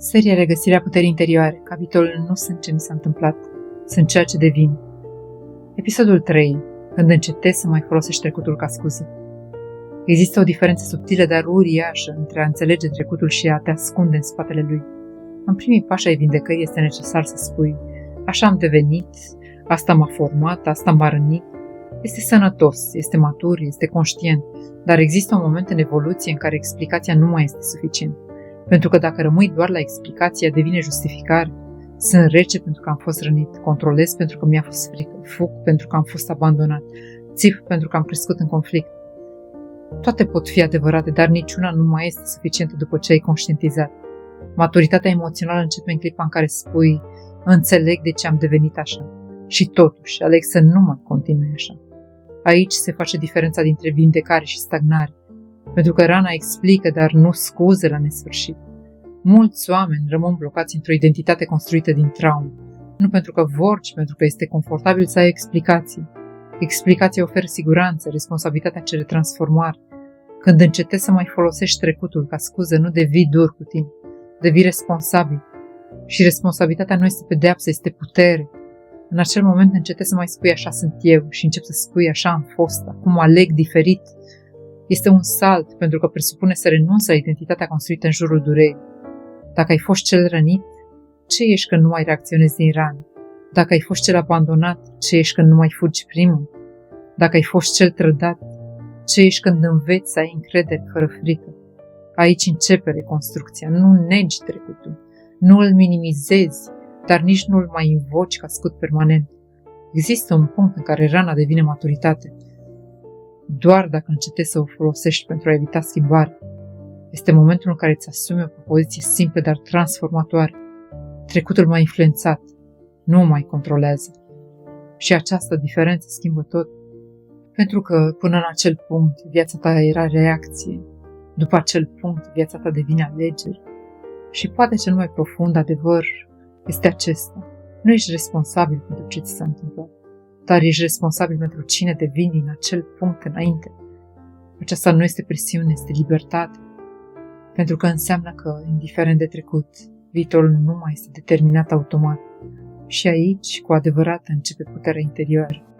Seria Regăsirea puterii interioare, capitolul Nu sunt ce mi s-a întâmplat, sunt ceea ce devin. Episodul 3. Când încetezi să mai folosești trecutul ca scuză. Există o diferență subtilă, dar uriașă, între a înțelege trecutul și a te ascunde în spatele lui. În primii pași ai vindecării este necesar să spui: așa am devenit, asta m-a format, asta m-a rănit. Este sănătos, este matur, este conștient, dar există un moment în evoluție în care explicația nu mai este suficient. Pentru că dacă rămâi doar la explicație, devine justificare. Sunt rece pentru că am fost rănit, controlez pentru că mi-a fost frică, fug pentru că am fost abandonat, țip pentru că am crescut în conflict. Toate pot fi adevărate, dar niciuna nu mai este suficientă după ce ai conștientizat. Maturitatea emoțională începe în clipa în care spui: înțeleg de ce am devenit așa și totuși aleg să nu mai continui așa. Aici se face diferența dintre vindecare și stagnare, pentru că rana explică, dar nu scuze la nesfârșit. Mulți oameni rămân blocați într-o identitate construită din traumă, nu pentru că vor, ci pentru că este confortabil să ai explicații. Explicația oferă siguranță, responsabilitatea cere transformare. Când încetezi să mai folosești trecutul ca scuză, nu devii dur cu tine, devii responsabil. Și responsabilitatea nu este pedeapsă, este putere. În acel moment încetezi să mai spui așa sunt eu și începi să spui așa am fost, acum aleg diferit. Este un salt pentru că presupune să renunți la identitatea construită în jurul durerii. Dacă ai fost cel rănit, ce ești când nu mai reacționezi din rană? Dacă ai fost cel abandonat, ce ești când nu mai fugi primul? Dacă ai fost cel trădat, ce ești când înveți să ai încredere fără frică? Aici începe reconstrucția, nu negi trecutul, nu îl minimizezi, dar nici nu îl mai invoci ca scut permanent. Există un punct în care rana devine maturitate. Doar dacă încetezi să o folosești pentru a evita schimbare. Este momentul în care îți asumi o propoziție simplă, dar transformatoare. Trecutul m-a influențat, nu o mai controlează. Și această diferență schimbă tot. Pentru că până în acel punct viața ta era reacție. După acel punct viața ta devine alegere. Și poate cel mai profund adevăr este acesta. Nu ești responsabil pentru ce ți s-a întâmplat, dar ești responsabil pentru cine devii din acel punct înainte. Aceasta nu este presiune, este libertate. Pentru că înseamnă că, indiferent de trecut, viitorul nu mai este determinat automat. Și aici, cu adevărat, începe puterea interioară.